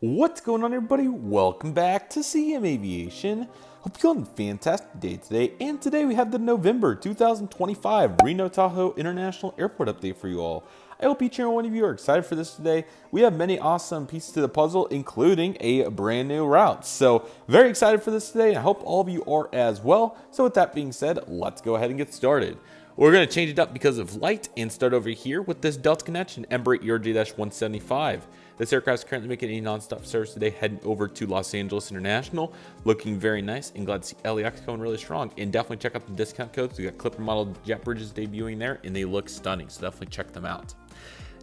What's going on, everybody? Welcome back to CM Aviation. Hope you're having a fantastic day today. And today we have the November 2025 Reno-Tahoe International Airport update for you all. I hope each and every one of you are excited for this today. We have many awesome pieces to the puzzle, including a brand new route. So very excited for this today. I hope all of you are as well. So with that being said, let's go ahead and get started. We're going to change it up because of light and start over here with this Delta connection Embraer ERJ-175. This aircraft is currently making a non-stop service today, heading over to Los Angeles International. Looking very nice, and glad to see LAX going really strong. And definitely check out the discount codes. We got Clipper model jet bridges debuting there, and they look stunning, so definitely check them out.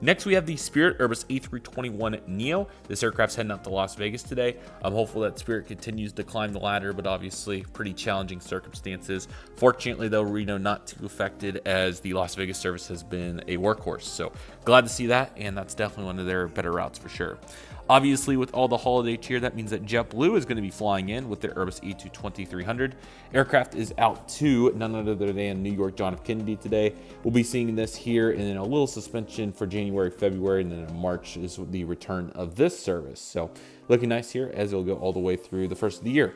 Next, we have the Spirit Airbus A321neo. This aircraft's heading out to Las Vegas today. I'm hopeful that Spirit continues to climb the ladder, but obviously pretty challenging circumstances. Fortunately, though, Reno not too affected, as the Las Vegas service has been a workhorse. So glad to see that, and that's definitely one of their better routes for sure. Obviously, with all the holiday cheer, that means that JetBlue is going to be flying in with their Airbus A220-300. Aircraft is out to none other than New York John F. Kennedy today. We'll be seeing this here, and then a little suspension for January, February, and then in March is the return of this service. So looking nice here as it'll go all the way through the first of the year.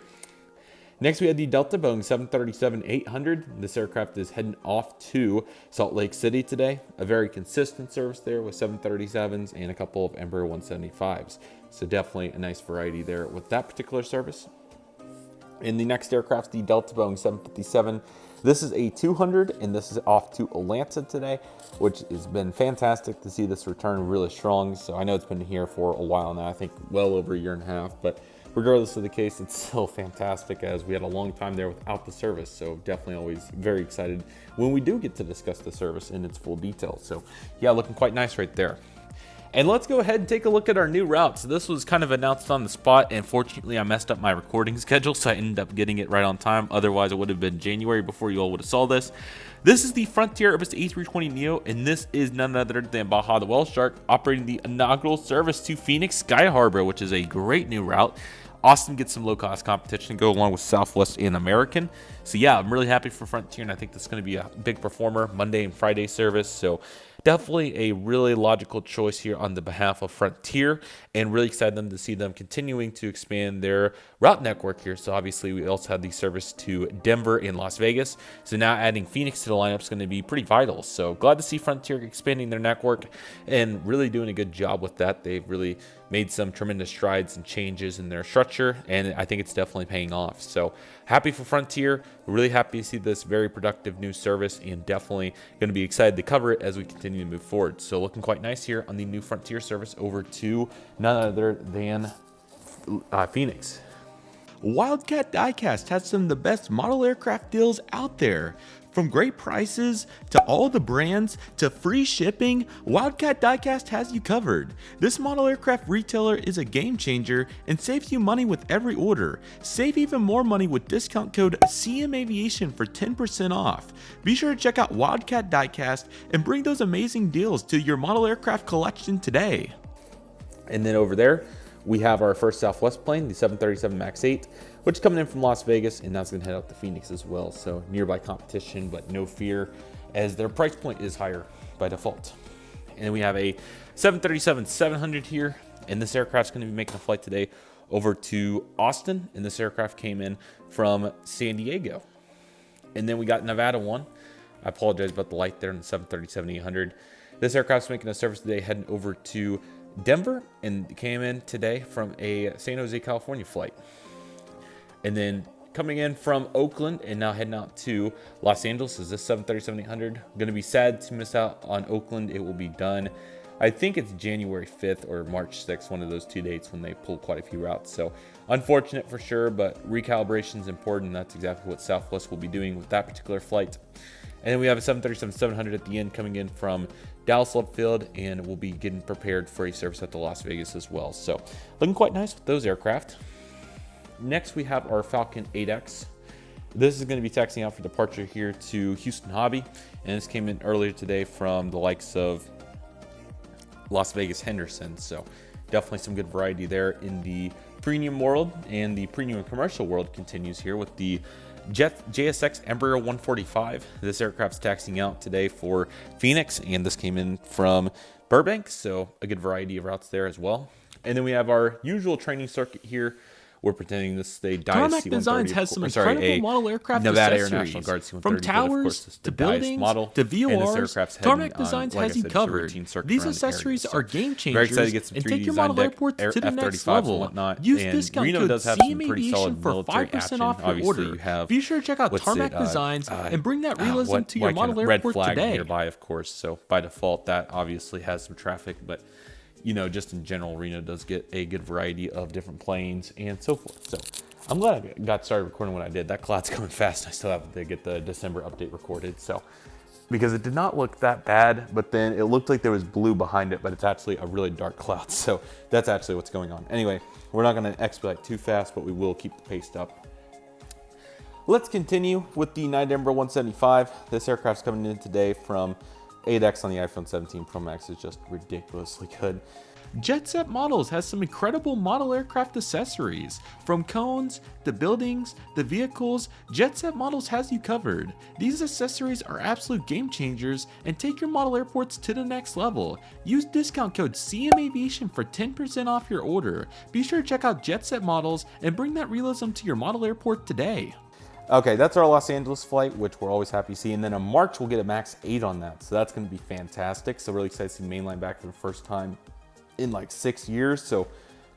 Next, we have the Delta Boeing 737-800. This aircraft is heading off to Salt Lake City today. A very consistent service there with 737s and a couple of Embraer 175s. So definitely a nice variety there with that particular service. And the next aircraft, the Delta Boeing 757. This is a 200, and this is off to Atlanta today, which has been fantastic to see this return really strong. So I know it's been here for a while now, I think well over a year and a half, but regardless of the case, it's still fantastic, as we had a long time there without the service. So definitely always very excited when we do get to discuss the service in its full detail. So yeah, looking quite nice right there. And let's go ahead and take a look at our new route. So this was kind of announced on the spot, and fortunately I messed up my recording schedule, so I ended up getting it right on time. Otherwise it would have been January before you all would have saw this. This is the Frontier Airbus A320neo, and this is none other than Baja the Whale Shark operating the inaugural service to Phoenix Sky Harbor, which is a great new route. Austin gets some low-cost competition to go along with Southwest and American. So yeah, I'm really happy for Frontier, and I think this is going to be a big performer Monday and Friday service. So definitely a really logical choice here on the behalf of Frontier, and really excited to see them continuing to expand their route network here. So obviously we also had the service to Denver and Las Vegas. So now adding Phoenix to the lineup is going to be pretty vital. So glad to see Frontier expanding their network and really doing a good job with that. They've really made some tremendous strides and changes in their structure, and I think it's definitely paying off. So happy for Frontier. Really happy to see this very productive new service, and definitely going to be excited to cover it as we continue to move forward. So looking quite nice here on the new Frontier service over to none other than Phoenix. Wildcat Diecast has some of the best model aircraft deals out there. From great prices to all the brands to free shipping, Wildcat Diecast has you covered. This model aircraft retailer is a game changer and saves you money with every order. Save even more money with discount code CM Aviation for 10% off. Be sure to check out Wildcat Diecast and bring those amazing deals to your model aircraft collection today. And then over there, we have our first Southwest plane, the 737 MAX 8, which is coming in from Las Vegas, and that's going to head out to Phoenix as well. So nearby competition, but no fear, as their price point is higher by default. And then we have a 737-700 here, and this aircraft's going to be making a flight today over to Austin, and this aircraft came in from San Diego. And then we got Nevada 1. I apologize about the light there in the 737-800. This aircraft's making a service today heading over to Denver, and came in today from a San Jose, California flight. And then coming in from Oakland and now heading out to Los Angeles is this 737-800. Going to be sad to miss out on Oakland. It will be done, I think it's January 5th or March 6th, one of those two dates when they pull quite a few routes. So unfortunate for sure, but recalibration is important. That's exactly what Southwest will be doing with that particular flight. And then we have a 737-700 at the end coming in from Dallas Love Field, and we'll be getting prepared for a service at the Las Vegas as well. So looking quite nice with those aircraft. Next, we have our Falcon 8X. This is going to be taxiing out for departure here to Houston Hobby, and this came in earlier today from the likes of Las Vegas Henderson. So definitely some good variety there in the premium world, and the premium commercial world continues here with the JSX Embraer 145. This aircraft's taxiing out today for Phoenix, and this came in from Burbank, so a good variety of routes there as well. And then we have our usual training circuit here. We're pretending this is a Diecast Tarmac C-130. Designs has some incredible model aircraft Nevada Air accessories. National Guard C-130, From towers to buildings to VORs, Tarmac Designs has you covered. These accessories are game changers and take your model airports to the next level. Use discount code CMAviation for 5% off your order. Be sure to check out Tarmac Designs and bring that realism to your model airport today. Nearby, of course. So by default, that obviously has some traffic, but you know, just in general, Reno does get a good variety of different planes and so forth. So I'm glad I got started recording when I did. That cloud's coming fast. I still have to get the December update recorded. So because it did not look that bad, but then it looked like there was blue behind it, but it's actually a really dark cloud. So that's actually what's going on. Anyway, we're not going to expedite too fast, but we will keep the pace up. Let's continue with the November 175. This aircraft's coming in today from 8X on the iPhone 17 Pro Max. Is just ridiculously good. Jet Set Models has some incredible model aircraft accessories. From cones, the buildings, the vehicles, Jet Set Models has you covered. These accessories are absolute game changers and take your model airports to the next level. Use discount code CMAviation for 10% off your order. Be sure to check out Jet Set Models and bring that realism to your model airport today. Okay, that's our Los Angeles flight, which we're always happy to see. And then in March, we'll get a MAX 8 on that. So that's going to be fantastic. So really excited to see Mainline back for the first time in like 6 years. So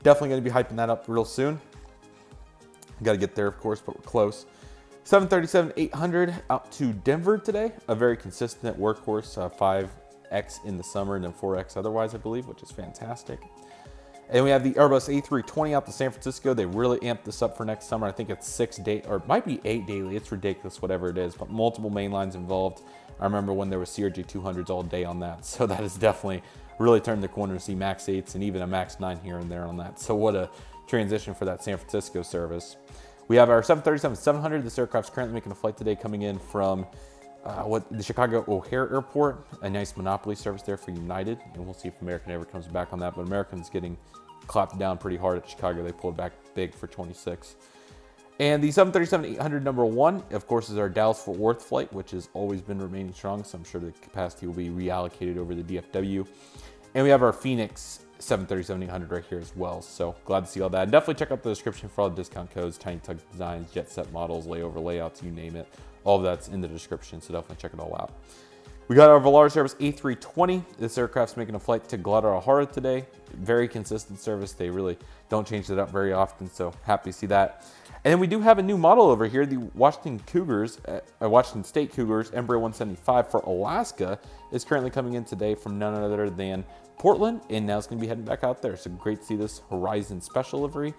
definitely going to be hyping that up real soon. Got to get there, of course, but we're close. 737-800 out to Denver today. A very consistent workhorse, 5X in the summer and then 4X otherwise, I believe, which is fantastic. And we have the Airbus A320 out to San Francisco. They really amped this up for next summer. I think it's 6 daily, or it might be 8 daily. It's ridiculous, whatever it is, but multiple mainlines involved. I remember when there was CRJ 200s all day on that. So that has definitely really turned the corner to see MAX 8s and even a MAX 9 here and there on that. So what a transition for that San Francisco service. We have our 737-700. This aircraft's currently making a flight today coming in from the Chicago O'Hare Airport. A nice monopoly service there for United, and we'll see if American ever comes back on that. But American's getting clapped down pretty hard at Chicago. They pulled back big for 26. And the 737-800 number 1, of course, is our Dallas-Fort Worth flight, which has always been remaining strong. So I'm sure the capacity will be reallocated over the DFW. And we have our Phoenix 737-800 right here as well. So glad to see all that. And definitely check out the description for all the discount codes, Tiny Tug Designs, Jet Set Models, layover layouts, you name it. All of that's in the description, so definitely check it all out. We got our Volaris Airbus A320. This aircraft's making a flight to Guadalajara today. Very consistent service. They really don't change it up very often, so happy to see that. And then we do have a new model over here. The Washington State Cougars Embraer 175 for Alaska is currently coming in today from none other than Portland, and now it's going to be heading back out there. So great to see this Horizon Special livery.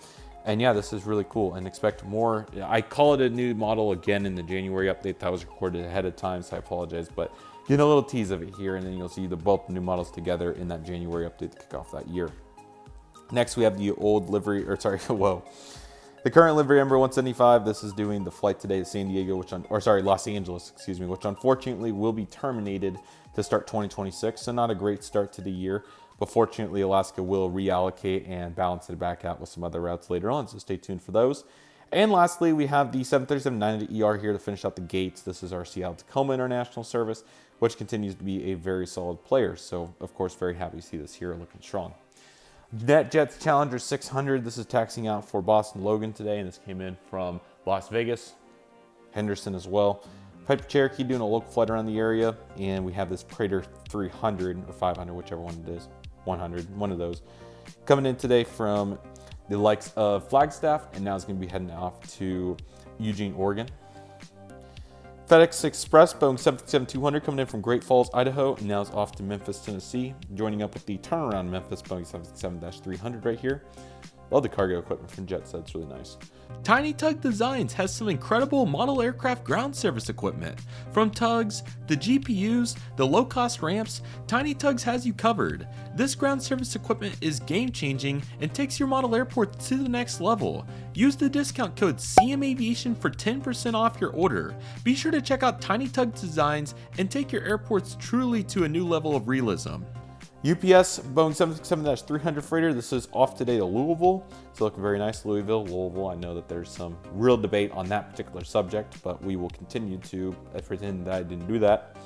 And yeah, this is really cool, and expect more. I call it a new model again in the January update that was recorded ahead of time, so I apologize, but get a little tease of it here, and then you'll see both new models together in that January update to kick off that year. Next, we have the old livery, or sorry, the current livery Embraer 175. This is doing the flight today to San Diego, Los Angeles, excuse me, which unfortunately will be terminated to start 2026. So not a great start to the year, but fortunately Alaska will reallocate and balance it back out with some other routes later on. So stay tuned for those. And lastly, we have the 737-900ER here to finish out the gates. This is our Seattle-Tacoma international service, which continues to be a very solid player. So of course, very happy to see this here looking strong. NetJets Challenger 600. This is taxiing out for Boston Logan today, and this came in from Las Vegas, Henderson as well. Piper Cherokee doing a local flight around the area, and we have this Praetor 300 or 500, whichever one it is, 100, one of those, coming in today from the likes of Flagstaff, and now it's going to be heading off to Eugene, Oregon. FedEx Express Boeing 757-200 coming in from Great Falls, Idaho, and now it's off to Memphis, Tennessee, joining up with the turnaround Memphis Boeing 767-300 right here. Love the cargo equipment from Jet Set, it's really nice. Tiny Tug Designs has some incredible model aircraft ground service equipment. From tugs, the GPUs, the low-cost ramps, Tiny Tugs has you covered. This ground service equipment is game-changing and takes your model airport to the next level. Use the discount code CMAviation for 10% off your order. Be sure to check out Tiny Tug Designs and take your airports truly to a new level of realism. UPS Boeing 767-300 freighter. This is off today to Louisville. It's looking very nice. Louisville. I know that there's some real debate on that particular subject, but we will continue to pretend that I didn't do that.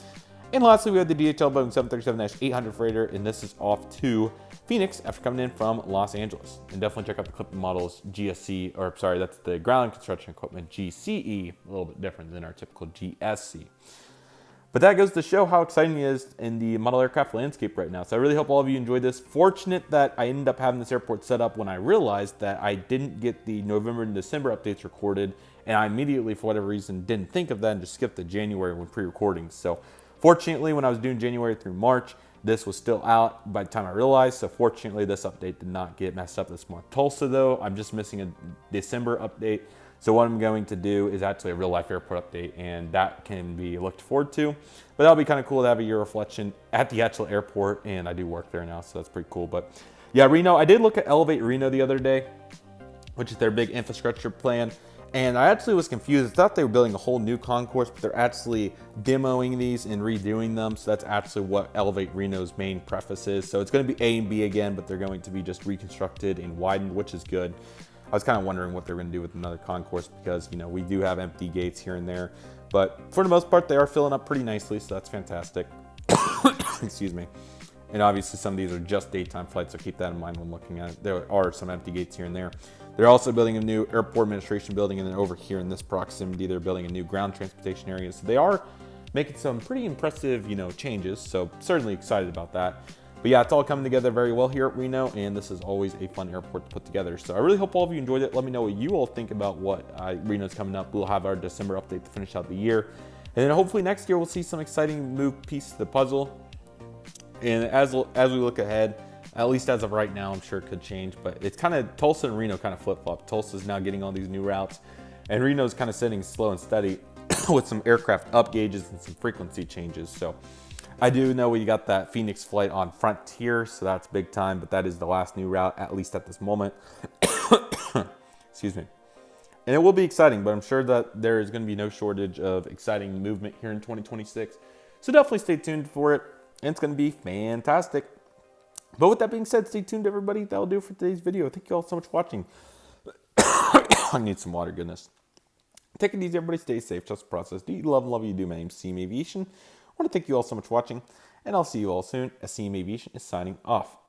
And lastly, we have the DHL Boeing 737-800 freighter, and this is off to Phoenix after coming in from Los Angeles. And definitely check out the Clipper models GSC, or sorry, that's the ground construction equipment GCE, a little bit different than our typical GSC. But that goes to show how exciting it is in the model aircraft landscape right now. So I really hope all of you enjoyed this. Fortunate that I ended up having this airport set up when I realized that I didn't get the November and December updates recorded, and I immediately, for whatever reason, didn't think of that and just skipped to January when pre-recording. So fortunately, when I was doing January through March, this was still out by the time I realized. So fortunately, this update did not get messed up this month. Tulsa, though, I'm just missing a December update. So what I'm going to do is actually a real life airport update, and that can be looked forward to. But that'll be kind of cool to have a year reflection at the actual airport, and I do work there now, so that's pretty cool. But yeah, Reno, I did look at Elevate Reno the other day, which is their big infrastructure plan. And I actually was confused. I thought they were building a whole new concourse, but they're actually demoing these and redoing them. So that's actually what Elevate Reno's main preface is. So it's going to be A and B again, but they're going to be just reconstructed and widened, which is good. I was kind of wondering what they're going to do with another concourse because, you know, we do have empty gates here and there. But for the most part, they are filling up pretty nicely, so that's fantastic. Excuse me. And obviously some of these are just daytime flights, so keep that in mind when looking at it. There are some empty gates here and there. They're also building a new airport administration building, and then over here in this proximity, they're building a new ground transportation area. So they are making some pretty impressive, you know, changes. So certainly excited about that. But yeah, it's all coming together very well here at Reno, and this is always a fun airport to put together. So I really hope all of you enjoyed it. Let me know what you all think about what Reno's coming up. We'll have our December update to finish out the year. And then hopefully next year we'll see some exciting new piece to the puzzle. And as we look ahead, at least as of right now, I'm sure it could change, but it's kind of Tulsa and Reno kind of flip-flop. Tulsa's now getting all these new routes, and Reno's kind of sitting slow and steady with some aircraft up gauges and some frequency changes. So I do know we got that Phoenix flight on Frontier, so that's big time, but that is the last new route, at least at this moment. Excuse me. And it will be exciting, but I'm sure that there is going to be no shortage of exciting movement here in 2026. So definitely stay tuned for it, and it's going to be fantastic. But with that being said, stay tuned, everybody. That'll do it for today's video. Thank you all so much for watching. I need some water, goodness. Take it easy, everybody. Stay safe. Trust the process. Do you love and love you do. My name's CM Aviation. I want to thank you all so much for watching, and I'll see you all soon as CM Aviation is signing off.